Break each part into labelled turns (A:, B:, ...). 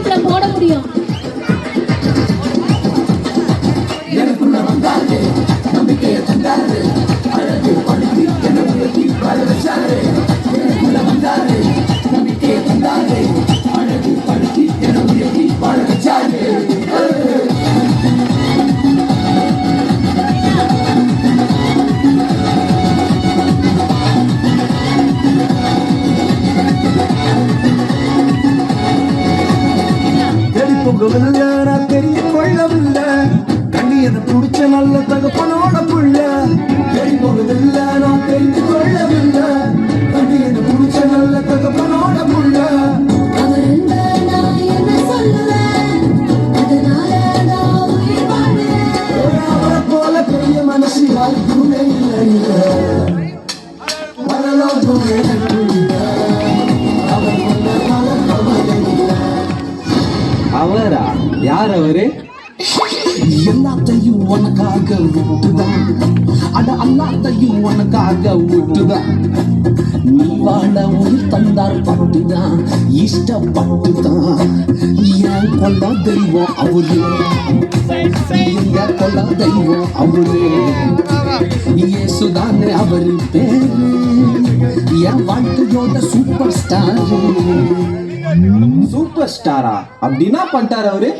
A: யூடியூப்ல போட முடியும்.
B: நான் தெரிந்து கொள்ளவில்லை கண்ணியனை பிடிச்ச நல்ல தகப்பனோட புள்ள தெரி போகவில்லை நான் தெரிந்து கொள்ளவில்லை கண்ணியனை பிடிச்ச நல்ல தகப்பனோட புள்ள அவரை போல பெரிய மனசு யாருக்குமே இல்லை வரலாற்றுமே
C: அவரா? யார் அவரு?
B: எல்லாத்தையும் உனக்காக விட்டுதான் அட அல்லாத்தையும் உனக்காக விட்டுதான் நீ வாழ உயிர் தந்தார் பட்டுதான் இஷ்டப்பட்டுதான் ஏன் கொல்ல தெய்வம் அவரு எங்க கொல்ல தெய்வம் அவரு இயேசுதானே அவரு பேரு என் வாழ்க்கையோட சூப்பர் ஸ்டார்.
C: சூப்பர் ஸ்டாரா? அப்படின்னா பண்ணிட்டாரு அவரு?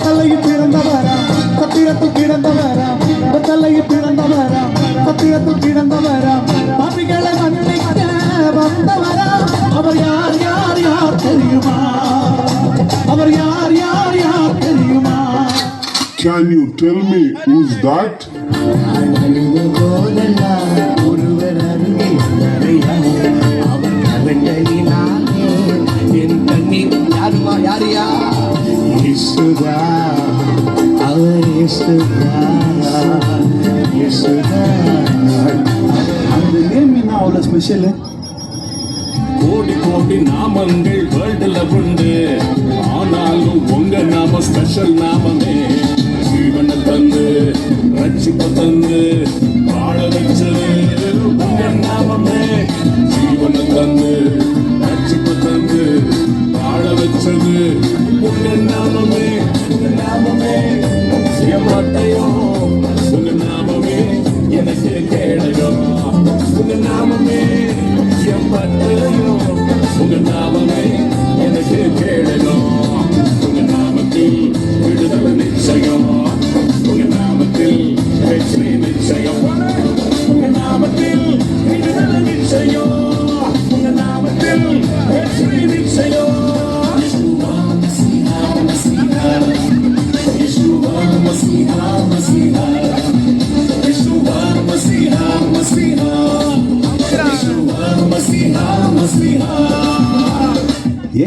B: தலையில் பிறந்தவரா சத்திரத்தில் கிடந்தவரா தலையில் பிறந்தவரா சத்திரத்தில் கிடந்தவரா பாபிகளை மன்னிக்க வந்தவரா அவர் யார் யார் யார் தெரியுமா அவர் யார் யார் யார் தெரியுமா
D: Can you tell me who's that?
B: ஒருவர் அருகே அவர் கரங்களினாலே என் கண்ணீர் யாருமா யாரியா இயேசுதா அவர் இயேசுதா இயேசுதா. அந்த நேம் என்ன அவ்வளோ ஸ்பெஷலு?
E: கோடி கோடி நாமங்கள் வேர்ல்டுல உண்டு, ஆனாலும் உங்க நாம ஸ்பெஷல் நாமமே. ஜீவனை தந்து ரட்சிப்ப தந்து வாழ வச்சது உங்க நாமமே. ஜீவனை தந்து ரட்சிப்ப தந்து வாழ வச்சது உங்க நாமமே. உங்க நாமமே செய்ய மாட்டையோ உங்க நாமமே எனக்கு கேடகம். உங்க நாமமே எம்பட்டையோ உங்க நாமமே எனக்கு கேடகம். உங்க நாமத்தில் விடுதலை நிச்சயம். உங்க நாமத்தில் வெற்றி நிச்சயம். உங்க நாமத்தில் விடுதலை நிச்சயம். உங்க நாமத்தில் வெற்றி நிச்சயம்.
B: ஏ